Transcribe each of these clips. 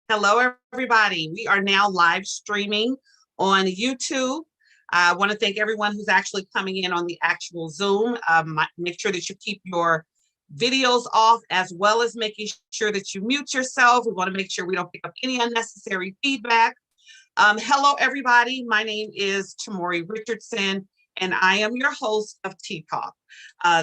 Hello, everybody. We are now live streaming on YouTube. I want to thank everyone who's actually coming in on the actual Zoom. Make sure that you keep your videos off, as well as making sure that you mute yourself. We want to make sure we don't pick up any unnecessary feedback. Hello, everybody. My name is Tamuri Richardson, and I am your host of Tea Talk.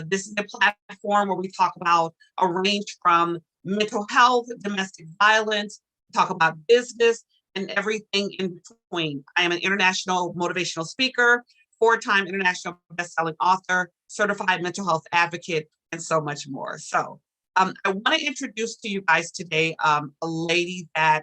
This is a platform where we talk about a range from mental health, domestic violence, talk about business, and everything in between. I am an international motivational speaker, four-time international best-selling author, certified mental health advocate, and so much more. So I want to introduce to you guys today a lady that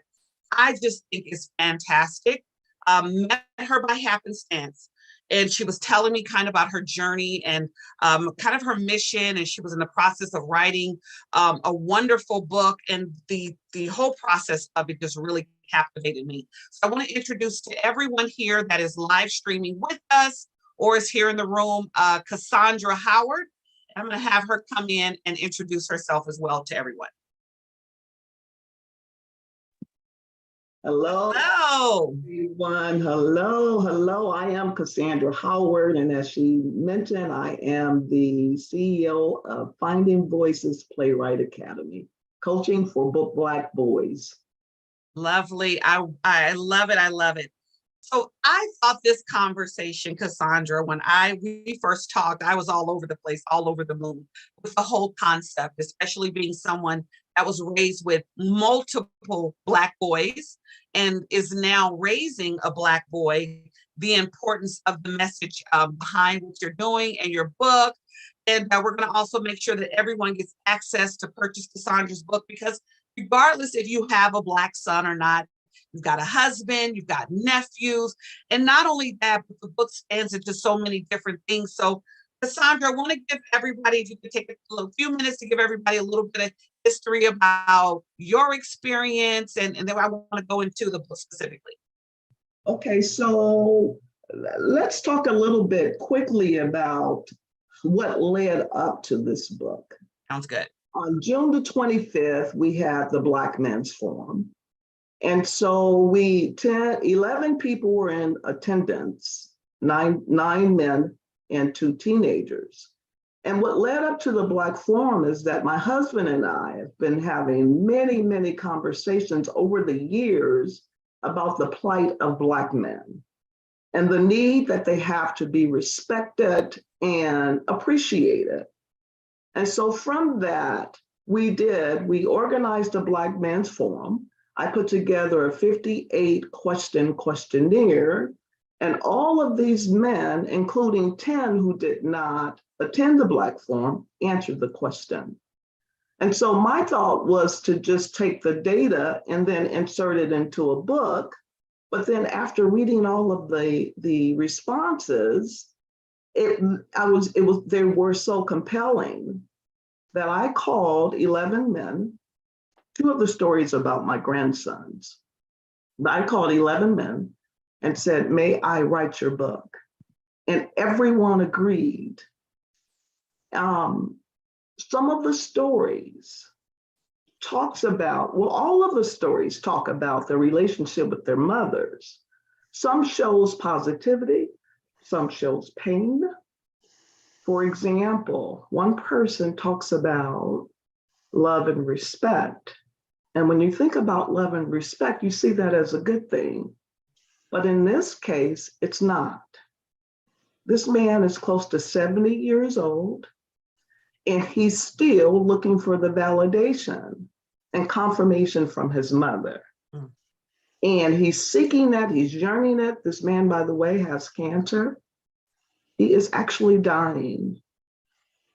I just think is fantastic. Met her by happenstance. And she was telling me kind of about her journey and kind of her mission. And she was in the process of writing a wonderful book. And the whole process of it just really captivated me. So I want to introduce to everyone here that is live streaming with us or is here in the room, Cassandra Howard. I'm going to have her come in and introduce herself as well to everyone. Hello, Hello, everyone. Hello. I am Cassandra Howard, and as she mentioned, I am the CEO of Finding Voices Playwright Academy, coaching for Black boys. lovely. I love it. I love it. So I thought this conversation, Cassandra, when we first talked, I was all over the place, all over the moon with the whole concept, especially being someone that was raised with multiple Black boys and is now raising a Black boy, the importance of the message behind what you're doing and your book. And we're going to also make sure that everyone gets access to purchase Cassandra's book, because regardless if you have a Black son or not, you've got a husband, you've got nephews, and not only that, but the book spans into so many different things. So Cassandra, I want to give everybody, if you could take a few minutes to give everybody a little bit of history about your experience, and then I want to go into the book specifically. Okay, so let's talk a little bit quickly about what led up to this book. Sounds good. On June the 25th, we had the Black Men's Forum. And so 11 people were in attendance, nine men and 2 teenagers. And what led up to the Black Forum is that my husband and I have been having many conversations over the years about the plight of Black men and the need that they have to be respected and appreciated. And so from that, we organized a Black Men's Forum. I put together a 58-question questionnaire, and all of these men, including 10 who did not attend the Black Forum, answered the question. And so my thought was to just take the data and then insert it into a book. But then after reading all of the responses, they were so compelling that I called 11 men. 2 of the stories about my grandsons. I called 11 men and said, may I write your book? And everyone agreed. Some of the stories all of the stories talk about their relationship with their mothers. Some shows positivity, some shows pain. For example, one person talks about love and respect. And when you think about love and respect, you see that as a good thing. But in this case, it's not. This man is close to 70 years old, and he's still looking for the validation and confirmation from his mother. Mm. And he's seeking that, he's yearning it. This man, by the way, has cancer. He is actually dying.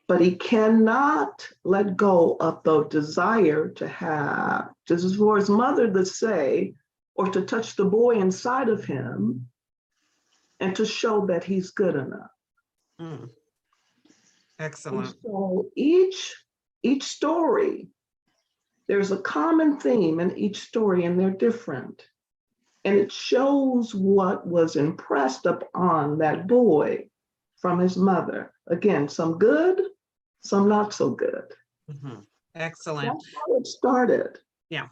But he cannot let go of the desire to have, just for his mother to say, or to touch the boy inside of him and to show that he's good enough. Mm. Excellent. And so each story, there's a common theme in each story, and they're different. And it shows what was impressed upon that boy from his mother. Again, some good, some not so good. Mm-hmm. Excellent. That's how it started. Yeah.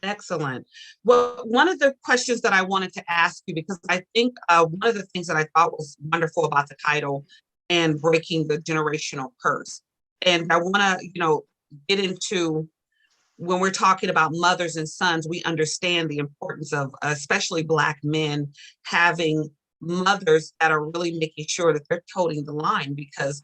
Excellent. Well, one of the questions that I wanted to ask you, because I think one of the things that I thought was wonderful about the title and breaking the generational curse, and I want to, get into when we're talking about mothers and sons, we understand the importance of especially Black men having mothers that are really making sure that they're toting the line, because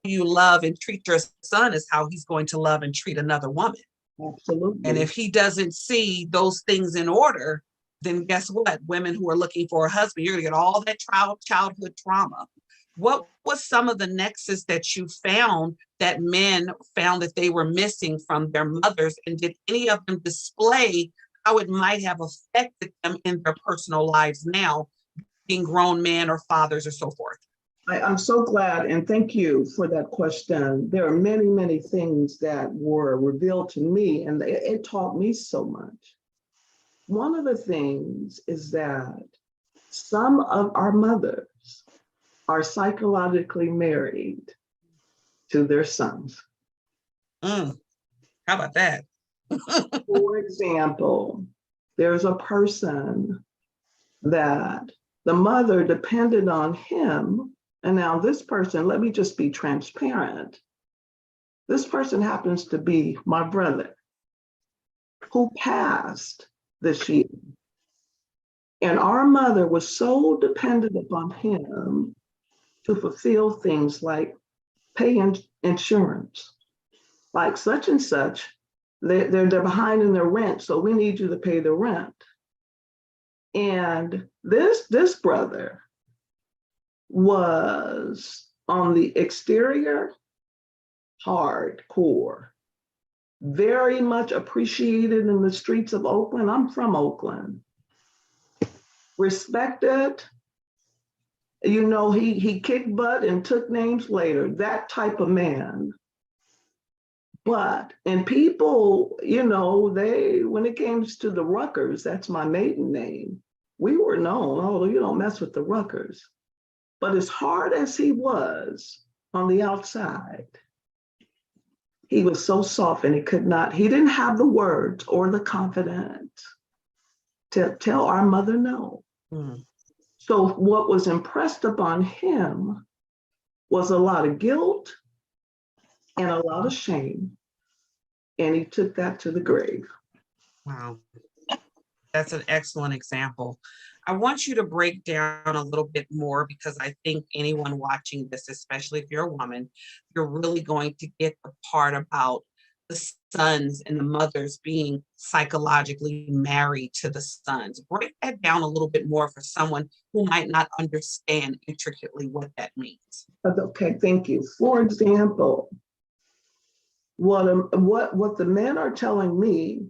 you love and treat your son is how he's going to love and treat another woman. And Absolutely. if he doesn't see those things in order, then guess what? Women who are looking for a husband, you're going to get all that childhood trauma. What was some of the nexus that you found that men found that they were missing from their mothers? And did any of them display how it might have affected them in their personal lives now, being grown men or fathers or so forth? I'm so glad, and thank you for that question. There are many, many things that were revealed to me, and it taught me so much. One of the things is that some of our mothers are psychologically married to their sons. Mm, how about that? For example, there's a person that the mother depended on him. And now this person, let me just be transparent. This person happens to be my brother who passed this year. And our mother was so dependent upon him to fulfill things like pay insurance, like such and such, they're behind in their rent, so we need you to pay the rent. And this brother was on the exterior hardcore, very much appreciated in the streets of Oakland. I'm from Oakland. Respected. He kicked butt and took names later, that type of man. And people, when it comes to the Ruckers, that's my maiden name, we were known, oh, you don't mess with the Ruckers. But as hard as he was on the outside, he was so soft and he didn't have the words or the confidence to tell our mother no. Mm. So what was impressed upon him was a lot of guilt and a lot of shame. And he took that to the grave. Wow. That's an excellent example. I want you to break down a little bit more, because I think anyone watching this, especially if you're a woman, you're really going to get the part about the sons and the mothers being psychologically married to the sons. Break that down a little bit more for someone who might not understand intricately what that means. Okay, thank you. For example, what the men are telling me,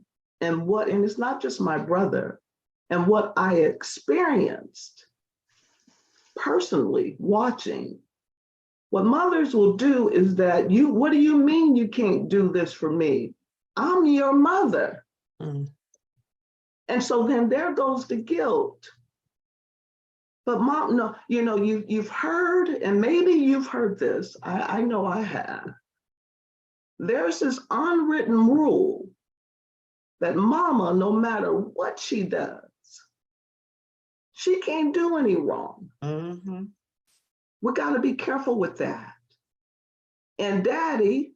and it's not just my brother, and what I experienced personally watching, what mothers will do is that what do you mean you can't do this for me? I'm your mother. Mm. And so then there goes the guilt. But mom, no, you've heard, and maybe you've heard this, I know I have. There's this unwritten rule that mama, no matter what she does, she can't do any wrong. Mm-hmm. We got to be careful with that. And daddy,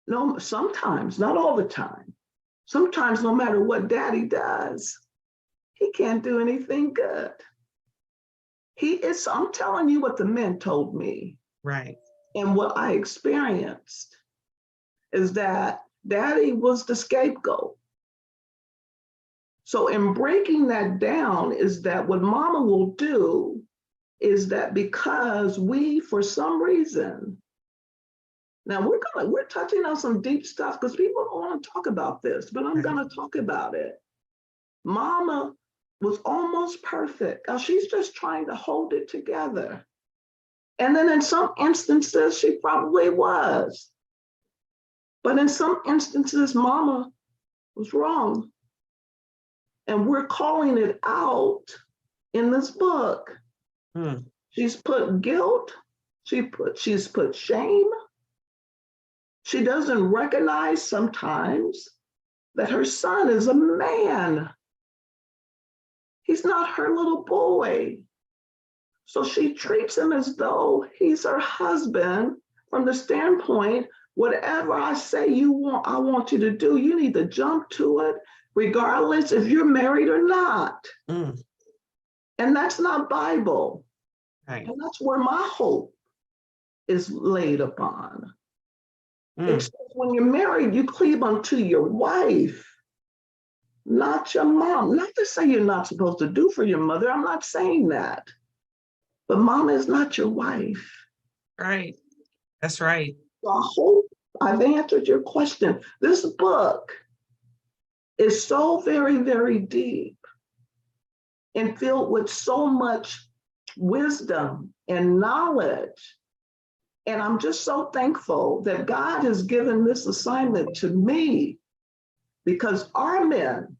no, sometimes, not all the time, sometimes no matter what daddy does, he can't do anything good. I'm telling you what the men told me. Right. And what I experienced is that daddy was the scapegoat. So in breaking that down is that what mama will do is that because we, for some reason, now we're touching on some deep stuff because people don't want to talk about this, but I'm going to talk about it. Mama was almost perfect. Now she's just trying to hold it together. And then in some instances, she probably was. But in some instances, mama was wrong. And we're calling it out in this book. Hmm. She's put guilt, she's put shame. She doesn't recognize sometimes that her son is a man. He's not her little boy. So she treats him as though he's her husband from the standpoint, whatever I say I want you to do, you need to jump to it, regardless if you're married or not. Mm. And that's not Bible. Right. And that's where my hope is laid upon. It's when you're married, you cleave unto your wife, not your mom. Not to say you're not supposed to do for your mother. I'm not saying that. But mom is not your wife. Right. That's right. So I hope I've answered your question. This book is so very, very deep and filled with so much wisdom and knowledge. And I'm just so thankful that God has given this assignment to me, because our men,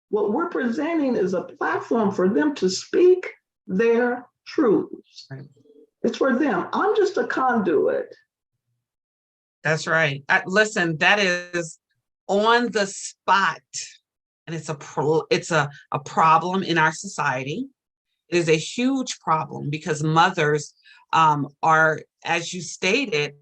what we're presenting is a platform for them to speak their truths. Right. It's for them. I'm just a conduit. That's right. Listen, that is on the spot, and it's a problem in our society. It is a huge problem because mothers are, as you stated,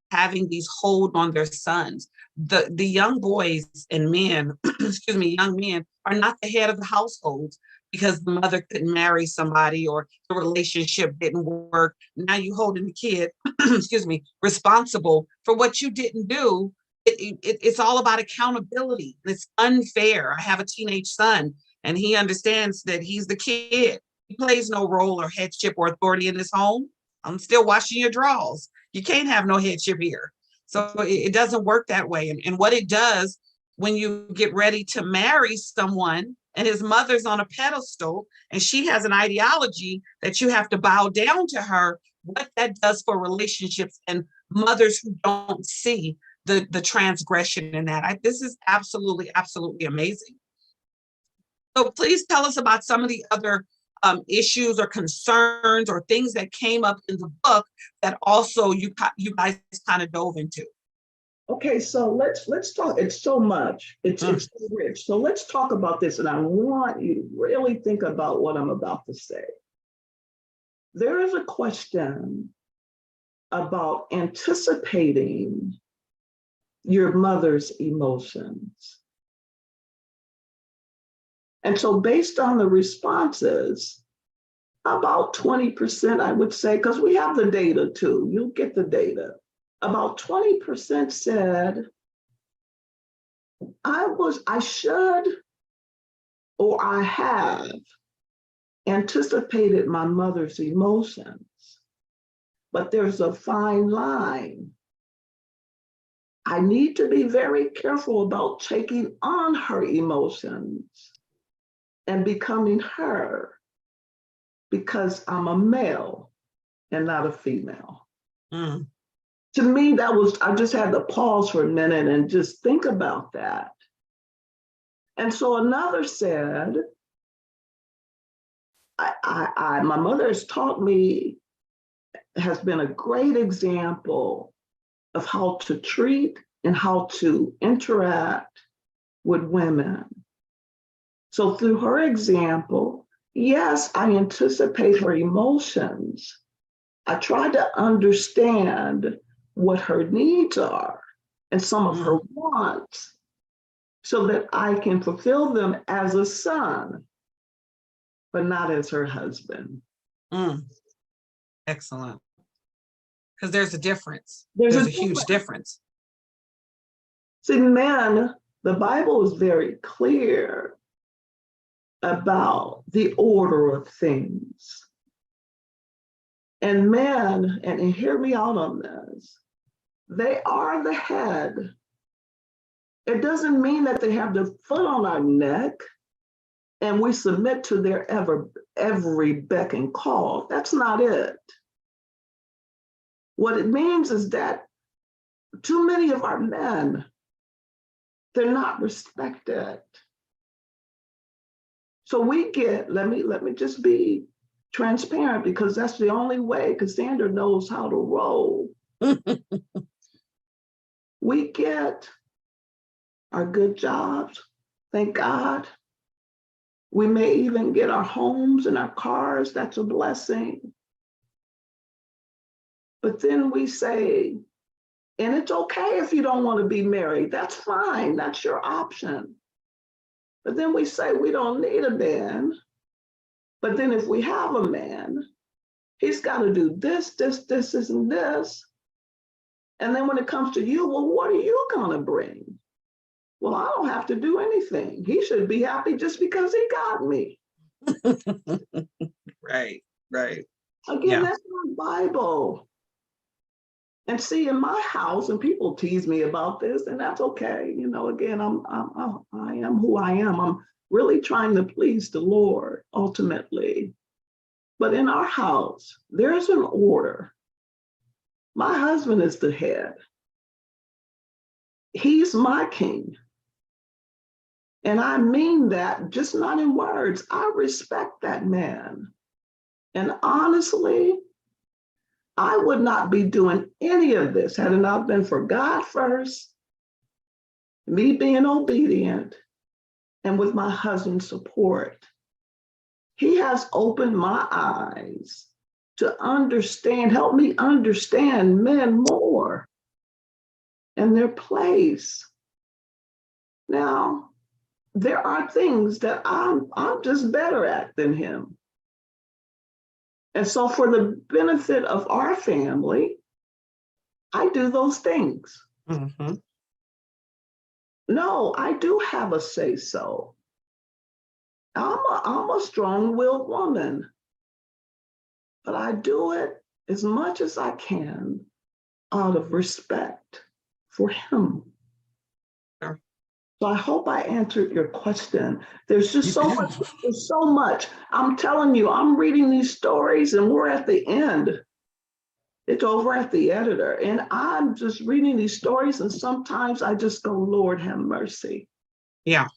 having these hold on their sons. The young boys and men, excuse me, young men are not the head of the household because the mother couldn't marry somebody or the relationship didn't work. Now you holding the kid, excuse me, responsible for what you didn't do. It's all about accountability. It's unfair. I have a teenage son, and he understands that he's the kid. He plays no role or headship or authority in this home. I'm still washing your drawers. You can't have no headship here. So it doesn't work that way. And what it does when you get ready to marry someone and his mother's on a pedestal and she has an ideology that you have to bow down to her, what that does for relationships and mothers who don't see the transgression in that. This is absolutely, absolutely amazing. So please tell us about some of the other issues or concerns or things that came up in the book that also you guys kind of dove into. Okay, so let's talk. It's so much. It's so rich. So let's talk about this, and I want you to really think about what I'm about to say. There is a question about anticipating your mother's emotions. And so based on the responses, about 20%, I would say, because we have the data too, you'll get the data. About 20% said, I should, or I have anticipated my mother's emotions, but there's a fine line. I need to be very careful about taking on her emotions and becoming her, because I'm a male and not a female. To me, I just had to pause for a minute and just think about that. And so another said, my mother has taught me, has been a great example of how to treat and how to interact with women. So through her example, yes, I anticipate her emotions. I try to understand what her needs are and some of her wants so that I can fulfill them as a son, but not as her husband. Excellent. Because there's a difference. There's a huge difference. See, men, the Bible is very clear about the order of things. And men, and hear me out on this, they are the head. It doesn't mean that they have the foot on our neck and we submit to their every beck and call. That's not it. What it means is that too many of our men, they're not respected. So we get, let me just be transparent, because that's the only way Cassandra knows how to roll. We get our good jobs, thank God. We may even get our homes and our cars, that's a blessing. But then we say, and it's okay if you don't want to be married, that's fine, that's your option. But then we say we don't need a man. But then if we have a man, he's got to do this, and this. And then when it comes to you, well, what are you going to bring? Well, I don't have to do anything. He should be happy just because he got me. Right, right. Again, that's not Bible. And see, in my house, and people tease me about this, and that's okay. You know, again, I am who I am. I'm really trying to please the Lord ultimately. But in our house, there's an order. My husband is the head. He's my king. And I mean that just not in words. I respect that man. And honestly, I would not be doing any of this had it not been for God first, me being obedient, and with my husband's support. He has opened my eyes to understand, help me understand men more and their place. Now, there are things that I'm just better at than him. And so for the benefit of our family, I do those things. Mm-hmm. No, I do have a say so. I'm a strong-willed woman, but I do it as much as I can out of respect for him. Sure. So I hope I answered your question. There's just so much, there's so much. I'm telling you, I'm reading these stories and we're at the end. It's over at the editor. And I'm just reading these stories and sometimes I just go, Lord, have mercy. Yeah.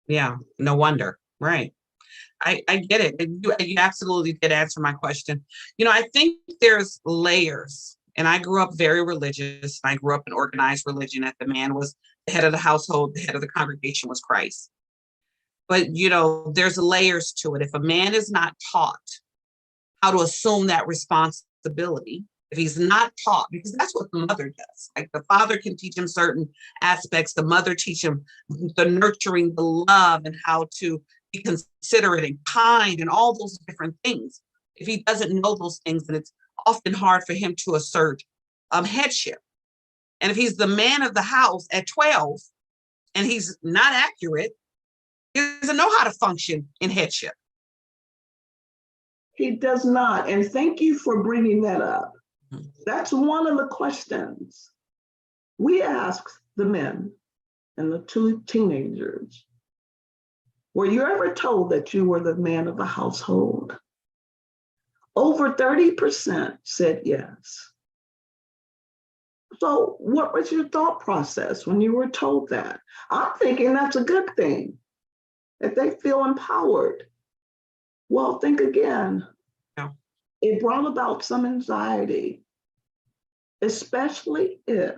Yeah. No wonder. Right. I get it. You absolutely did answer my question. You know, I think there's layers. And I grew up very religious. I grew up in organized religion that the man was the head of the household, the head of the congregation was Christ. But, you know, there's layers to it. If a man is not taught how to assume that responsibility, if he's not taught, because that's what the mother does. Like the father can teach him certain aspects, the mother teach him the nurturing, the love, and how to be considerate and kind and all those different things. If he doesn't know those things, then it's often hard for him to assert headship. And if he's the man of the house at 12 and he's not accurate, he doesn't know how to function in headship. He does not. And thank you for bringing that up. That's one of the questions we ask the men and the two teenagers. Were you ever told that you were the man of the household? Over 30% said yes. So what was your thought process when you were told that? I'm thinking that's a good thing, that they feel empowered. Well, think again. Yeah. It brought about some anxiety, especially if,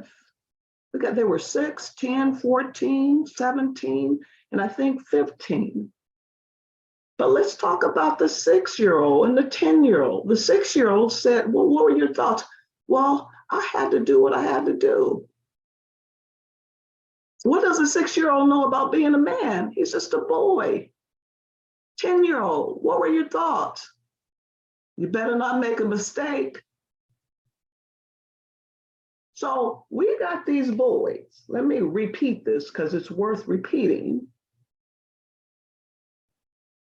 because they were 6, 10, 14, 17, and I think 15. But let's talk about the 6-year-old and the 10-year-old. The 6-year-old said, well, what were your thoughts? Well, I had to do what I had to do. What does a 6-year-old know about being a man? He's just a boy. 10-year-old, what were your thoughts? You better not make a mistake. So we got these boys. Let me repeat this because it's worth repeating.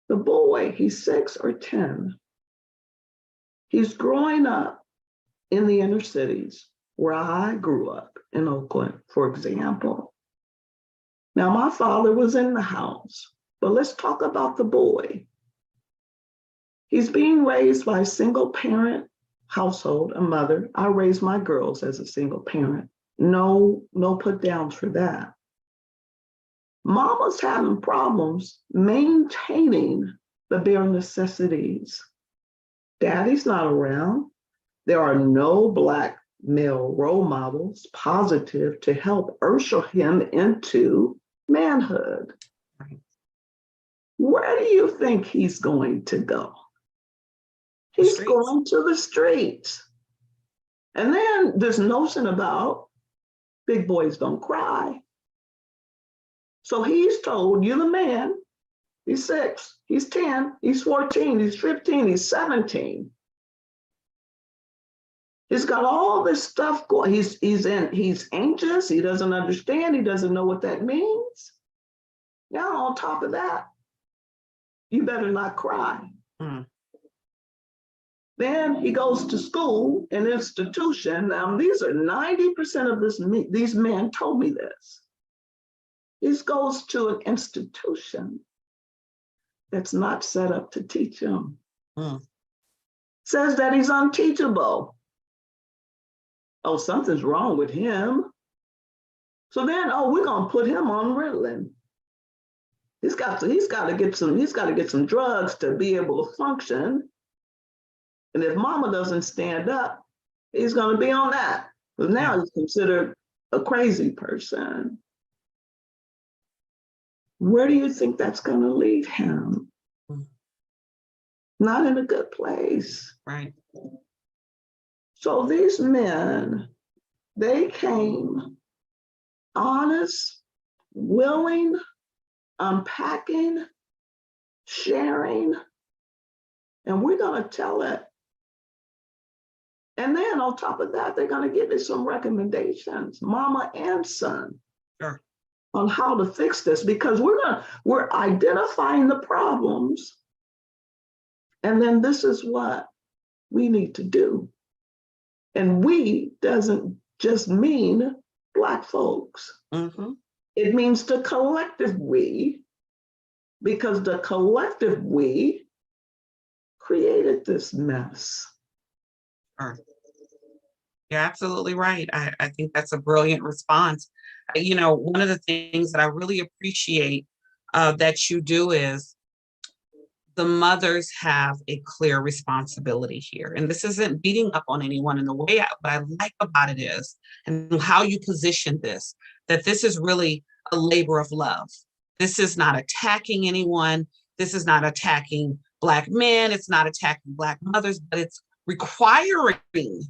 The boy, he's 6 or 10. He's growing up in the inner cities where I grew up in Oakland, for example. Now, my father was in the house, but let's talk about the boy. He's being raised by a single parent household, a mother. I raised my girls as a single parent. No put downs for that. Mama's having problems maintaining the bare necessities. Daddy's not around. There are no Black male role models positive to help usher him into manhood. Right. Where do you think he's going to go? The He's streets. going to the streets. And then this notion about big boys don't cry. So he's told, you're the man. He's 6, he's 10, he's 14, he's 15, he's 17. He's got all this stuff going. He's anxious. He doesn't understand. He doesn't know what that means. Now, on top of that, you better not cry. Mm. Then he goes to school, an institution. Now, these are 90% of these men told me this. He goes to an institution that's not set up to teach him. Mm. Says that he's unteachable. Oh, something's wrong with him. So then, we're gonna put him on Ritalin. He's got to get some drugs to be able to function. And if mama doesn't stand up, he's gonna be on that. Because now he's considered a crazy person. Where do you think that's gonna leave him? Mm. Not in a good place. Right. So these men, they came honest, willing, unpacking, sharing, and we're going to tell it. And then on top of that, they're going to give you some recommendations, mama and son, Sure. on how to fix this, because we're identifying the problems, and then this is what we need to do. And we doesn't just mean Black folks. Mm-hmm. It means the collective we, because the collective we created this mess. Sure. You're absolutely right. I think that's a brilliant response. One of the things that I really appreciate that you do is the mothers have a clear responsibility here. And this isn't beating up on anyone. In the way what I like about it is, and how you position this, that this is really a labor of love. This is not attacking anyone. This is not attacking Black men. It's not attacking Black mothers, but it's requiring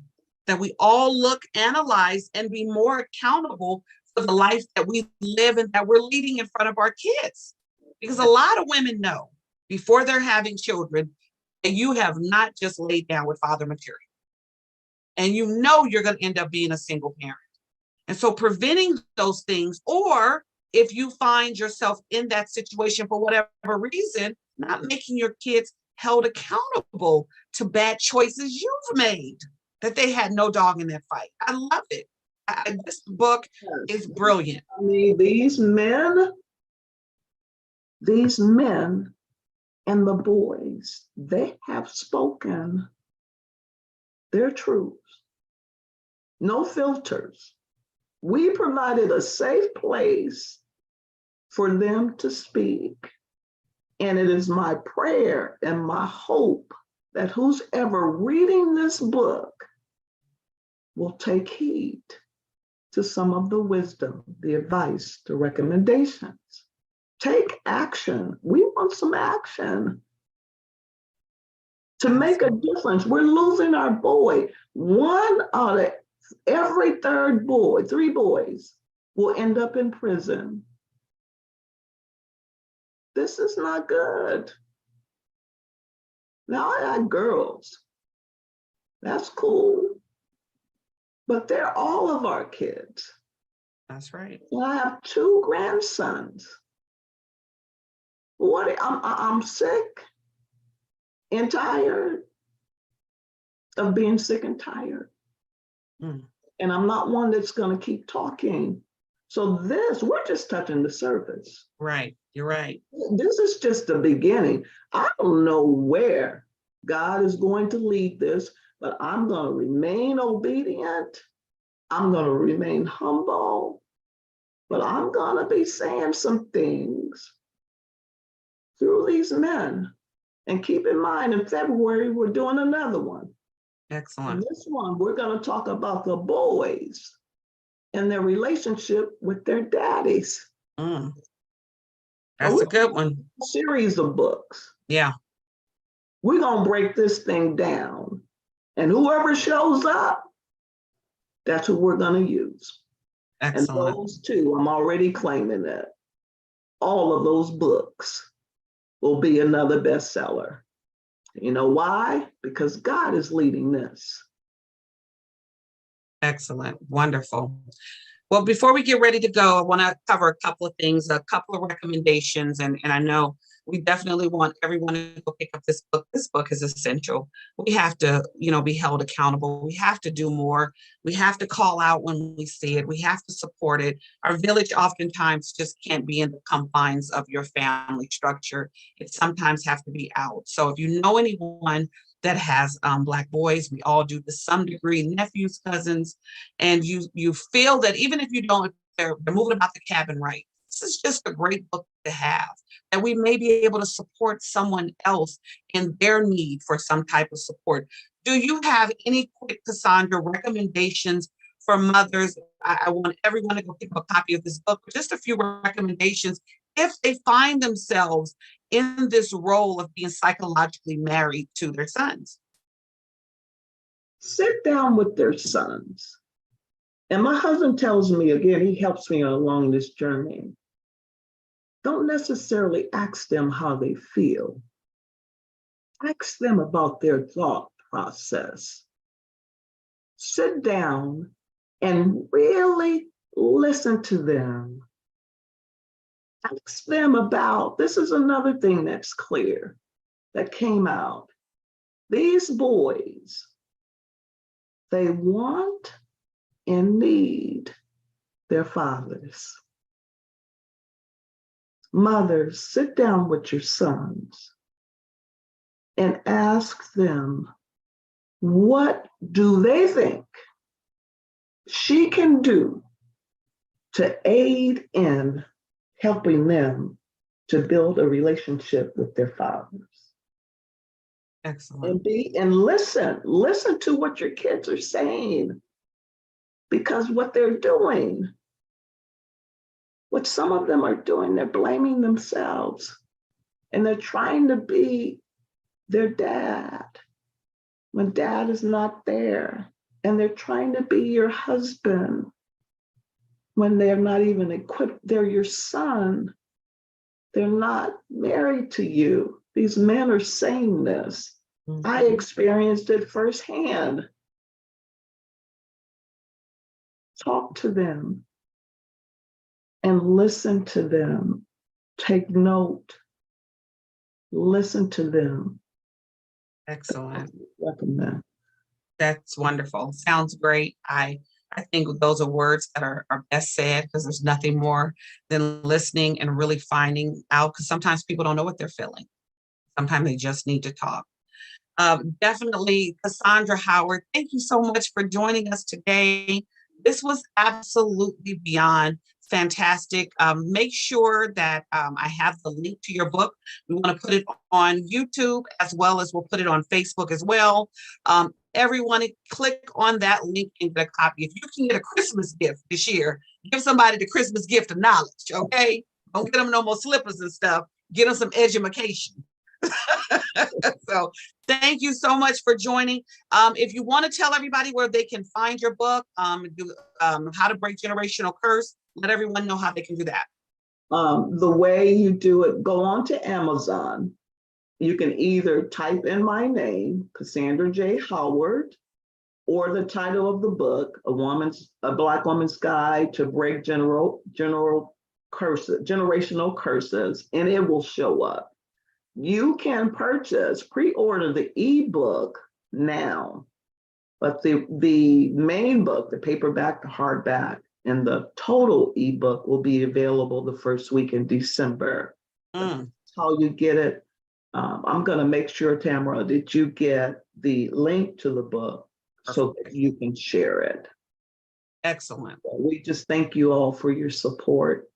that we all look, analyze, and be more accountable for the life that we live and that we're leading in front of our kids. Because a lot of women know before they're having children, that you have not just laid down with father material. And you know you're going to end up being a single parent. And so preventing those things, or if you find yourself in that situation for whatever reason, not making your kids held accountable to bad choices you've made, that they had no dog in that fight. I love it. This book is brilliant. I mean, these men and the boys, they have spoken their truths. No filters. We provided a safe place for them to speak. And it is my prayer and my hope that who's ever reading this book will take heed to some of the wisdom, the advice, the recommendations. Take action. We want some action to make a difference. We're losing our boy. 1 out of every 3rd boy, 3 boys, will end up in prison. This is not good. Now I got girls. That's cool. But they're all of our kids. That's right. And I have 2 grandsons. I'm sick and tired of being sick and tired. Mm. And I'm not one that's going to keep talking. So we're just touching the surface. Right. You're right. This is just the beginning. I don't know where God is going to lead this, but I'm going to remain obedient. I'm going to remain humble, but I'm going to be saying some things through these men. And keep in mind, in February, we're doing another one. Excellent. In this one, we're going to talk about the boys and their relationship with their daddies. Mm, So that's a good one. series of books. Yeah, We're going to break this thing down. And whoever shows up, that's who we're going to use. And excellent. those two, I'm already claiming it. All of those books will be another bestseller. You know why? Because God is leading this. Excellent. Wonderful. Well, before we get ready to go, I want to cover a couple of things, a couple of recommendations, and I know we definitely want everyone to go pick up this book. This book is essential. We have to, be held accountable. We have to do more. We have to call out when we see it. We have to support it. Our village oftentimes just can't be in the confines of your family structure. It sometimes have to be out. So if you know anyone that has Black boys, we all do to some degree, nephews, cousins, and you feel that even if you don't, they're moving about the cabin right. This is just a great book to have, and we may be able to support someone else in their need for some type of support. Do you have any quick, Cassandra, recommendations for mothers? I want everyone to go pick up a copy of this book, but just a few recommendations if they find themselves in this role of being psychologically married to their sons. Sit down with their sons. And my husband tells me, again, he helps me along this journey. Don't necessarily ask them how they feel. Ask them about their thought process. Sit down and really listen to them. Ask them about, this is another thing that's clear that came out. These boys, they want and need their fathers. Mothers, sit down with your sons and ask them, what do they think she can do to aid in helping them to build a relationship with their fathers? Excellent. And listen to what your kids are saying, because what they're doing, what some of them are doing, they're blaming themselves and they're trying to be their dad when dad is not there. And they're trying to be your husband when they're not even equipped. They're your son. They're not married to you. These men are saying this. Mm-hmm. I experienced it firsthand. Talk to them and listen to them. Take note. Listen to them. Excellent. Recommend. That's wonderful. Sounds great. I think those are words that are best said, because there's nothing more than listening and really finding out, because sometimes people don't know what they're feeling. Sometimes they just need to talk. Definitely, Cassandra Howard, thank you so much for joining us today. This was absolutely beyond fantastic. Make sure that I have the link to your book. We want to put it on YouTube, as well as we'll put it on Facebook as well. Everyone, click on that link and get a copy. If you can get a Christmas gift this year, give somebody the Christmas gift of knowledge, okay? Don't get them no more slippers and stuff. Get them some education. So thank you so much for joining. If you want to tell everybody where they can find your book, how to break generational curse, let everyone know how they can do that. The way you do it, go on to Amazon. You can either type in my name, Cassandra J. Howard, or the title of the book, A Black Woman's Guide to Break Generational Curses, and it will show up. You can pre-order the ebook now, but the main book, the paperback, the hardback, and the total ebook will be available the first week in December. That's how you get it. I'm going to make sure, Tamara, that you get the link to the book so that you can share it. Excellent. So we just thank you all for your support.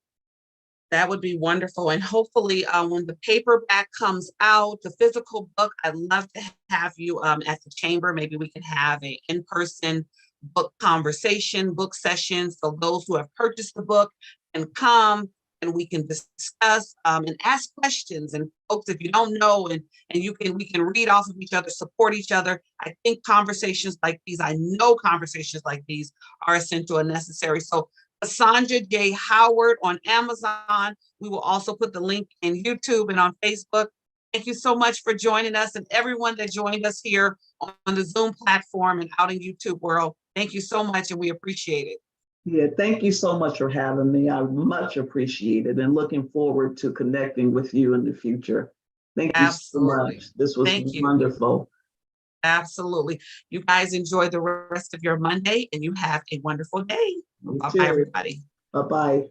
That would be wonderful. And hopefully when the paperback comes out, the physical book, I'd love to have you at the chamber. Maybe we can have an in-person book conversation, book session. So those who have purchased the book can come, and we can discuss and ask questions. And folks, if you don't know, and we can read off of each other, support each other. I think conversations like these, I know conversations like these are essential and necessary. So Cassandra J. Howard on Amazon. We will also put the link in YouTube and on Facebook. Thank you so much for joining us, and everyone that joined us here on the Zoom platform and out in YouTube world. Thank you so much, and we appreciate it. Yeah, thank you so much for having me. I much appreciate it and looking forward to connecting with you in the future. Thank you so Absolutely. much. This was Thank you. wonderful. Absolutely. You guys enjoy the rest of your Monday, and you have a wonderful day. You Bye-bye, too. everybody. Bye-bye.